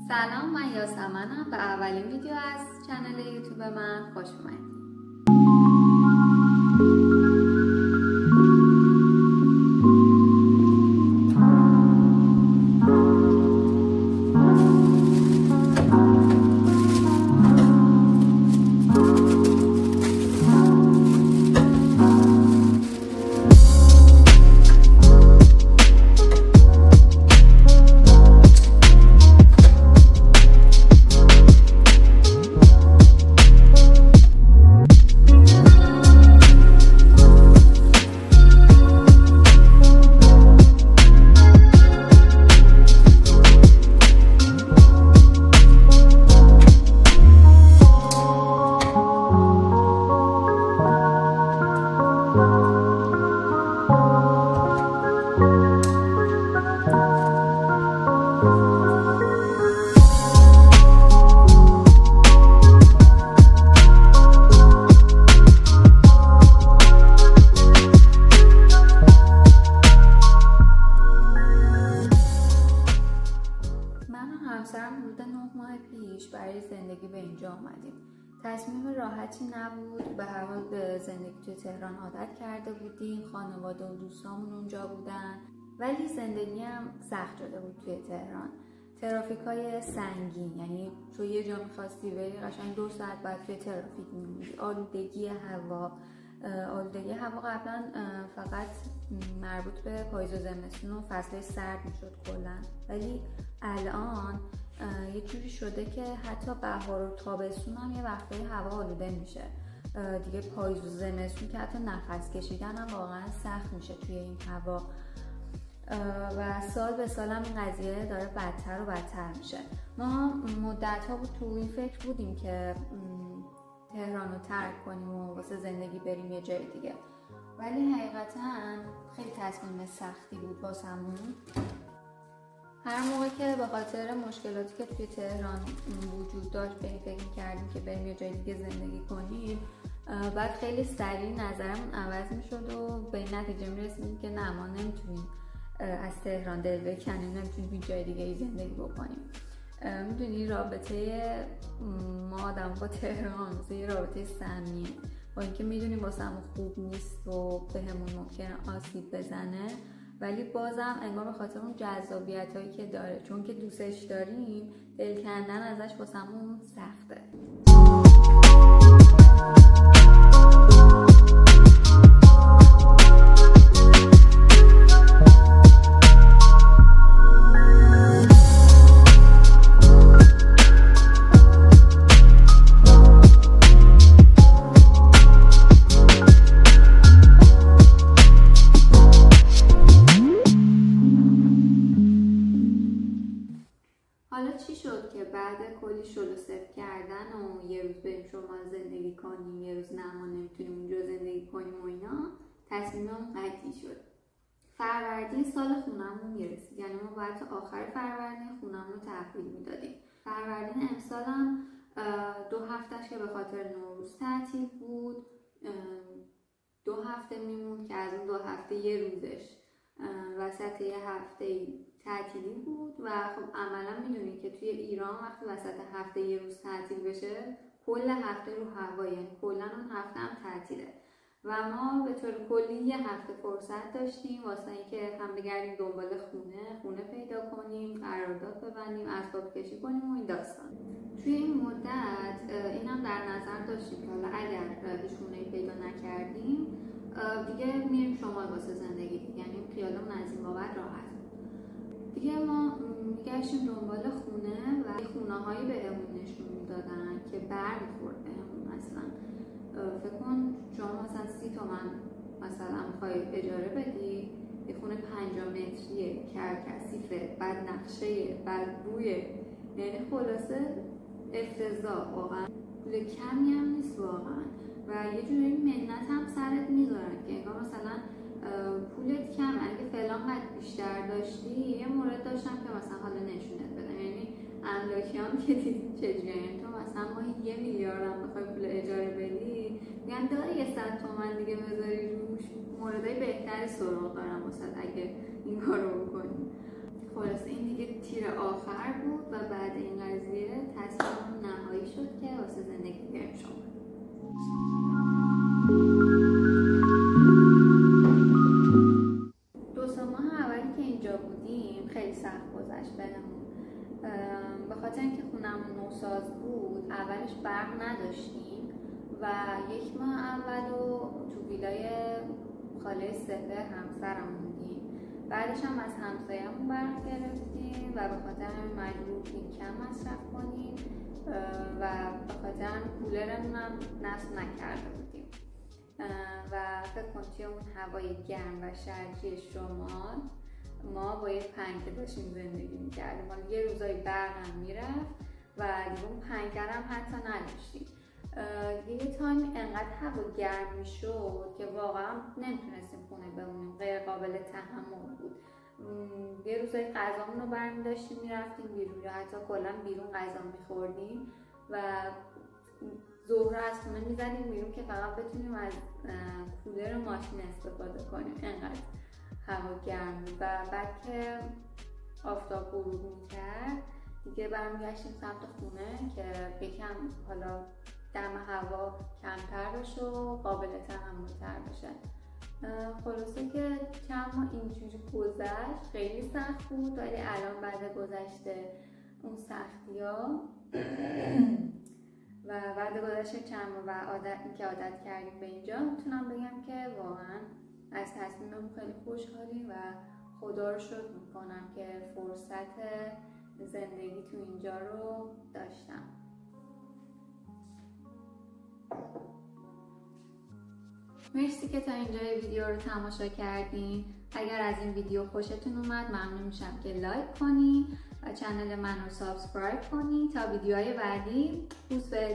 سلام، من یاسمنم و اولین ویدیو از کانال یوتیوب من خوش اومدید. حدود 9 ماه پیش برای زندگی به اینجا آمدیم. تصمیم راحتی نبود، به هر حال به زندگی توی تهران عادت کرده بودیم، خانواده و دوستامون اونجا بودن، ولی زندگی هم سخت شده بود توی تهران. ترافیکای سنگین، یعنی تو یه جا می‌خواستی بری قشنگ 2 ساعت بعد توی ترافیک می‌موندی. آلودگی هوا قبلا فقط مربوط به پاییز و زمستون و فصل سرد میشد کلا، ولی الان یه جوری شده که حتی بهار و تابستون هم یه وقتایی هوا آلوده میشه دیگه. پاییز و زمستون که حتی نفس کشیدن هم واقعا سخت میشه توی این هوا و سال به سال هم این قضیه داره بدتر و بدتر میشه. ما مدت ها بود تو این فکر بودیم که تهران رو ترک کنیم و واسه زندگی بریم یه جای دیگه، ولی حقیقتا خیلی تصمیم سختی بود واسمون. هر موقع که به خاطر مشکلاتی که توی تهران وجود داشت به این فکر می‌کردیم که بریم یه جای دیگه زندگی کنیم، بعد خیلی سریع نظرمون عوض می‌شد و به این نتیجه می‌رسیدیم که نه، ما نمی‌تونیم از تهران دل بکنیم، نمی‌تونیم یه جای دیگه زندگی بکنیم. میدونی رابطه ما آدم با تهران مثل یه رابطه سمیه، با اینکه میدونیم واسمون خوب نیست و بهمون ممکنه آسیب بزنه، ولی بازم انگار به خاطر اون جذابیت هایی که داره، چون که دوستش داریم، دل کندن ازش واسمون سخته. حالا چی شد که بعد کلی شل و سفت کردن و یه روز بریم شمال زندگی کنیم، یه روز نه ما نمیتونیم اونجا زندگی کنیم و اینا، تصمیممون قطعی شد. فروردین سال خونمون میرسید، یعنی ما باید تا آخر فروردین خونمون رو تحویل میدادیم. فروردین امسال هم 2 هفتهش که به خاطر نوروز تعطیل بود، 2 هفته میمون که از اون 2 هفته یه روزش وسط یه هفته تعطیلی بود و خب عملا میدونید که توی ایران وقتی وسط هفته یه روز تعطیل بشه کل هفته رو هوا، یعنی کلا اون هفته هم تعطیله و ما به طور کلی یه هفته فرصت داشتیم واسه اینکه هم بگردیم دنبال خونه پیدا کنیم، قرارداد ببندیم، اسباب کشی کنیم و این داستان. توی این مدت اینم در نظر داشتیم که حالا اگر هیچ خونه‌ای پیدا نکردیم دیگه میریم شمال واسه زندگی، یعنی خیالمون از این بابت راحت دیگه. ما میگشتیم دنبال خونه و خونه‌هایی بهمون نشون میدادن که برمیخورد بهمون. مثلا فکر کن شما مثلا 30 تومن مثلا میخوای اجاره بدی، یه خونه 50 متریه، کرکسیفه، بعد نقشه، بعد بویه، یعنی خلاصه افتضاح، واقعا پول کمی هم نیست واقعا و یه جوری منت هم سرت میذارن که انگار مثلا پولت کم، اگه فلان قد بیشتر داشتی. یه مورد داشتم که مثلا حالا نشونت بدم، یعنی املاکیام که دیدی چجوریه، یعنی تو مثلا ماهی 1 میلیارد هم بخوای پول اجاره بدی، میگن داره یه 100 تومن دیگه بذاری روش، موردهای بهتری سراغ دارم واسه اگه این کارو بکنی. خلاص این دیگه تیر آخر بود و بعد این خاطر اینکه خونمون نوساز بود اولش برق نداشتیم و 1 ماه اولو تو ویلای خاله سپهر همسرم بودیم. بعدش هم از همسایه‌مون برق گرفتیم و به خاطر همین مجبور بودیم کم مصرف کنیم و به خاطر همین کولرمون هم نصب نکرده بودیم و فکر کن توی اون هوای گرم و شرجی شمال ما با یه پنکه داشتیم زندگی میکردیم. حالا یه روزایی برقم میرفت و دیگه اون پنکه هم حتی نداشتیم. یه تایم انقدر هوا گرم میشد که واقعا نمیتونستیم خونه بمونیم، غیر قابل تحمل بود. یه روزایی غذامون رو برمی داشتیم میرفتیم بیرون یا حتی کلا بیرون غذا میخوردیم و ظهر از خونه میزدیم بیرون که فقط بتونیم از کولر ماشین استفاده کنیم، انقدر هوا گرم بود. و بعد که آفتاب غروب میکرد دیگه برمیگشتیم سمت خونه که یکم حالا دم هوا کمتر بشه و قابل تحمل‌تر بشه. خلاصه که چند ماه اینجوری گذشت، خیلی سخت بود ولی الان بعد گذشته اون سختی‌ها و بعد گذشته چند ماه و عادت کردیم به اینجا، میتونم بگم که واقعا از تصمیمم خیلی خوشحالیم و خدا رو شکر میکنم که فرصت زندگی تو اینجا رو داشتم. مرسی که تا اینجای ویدیو رو تماشا کردین. اگر از این ویدیو خوشتون اومد ممنون میشم که لایک کنین و چنل من رو سابسکرایب کنین تا ویدیوهای بعدی. بوس به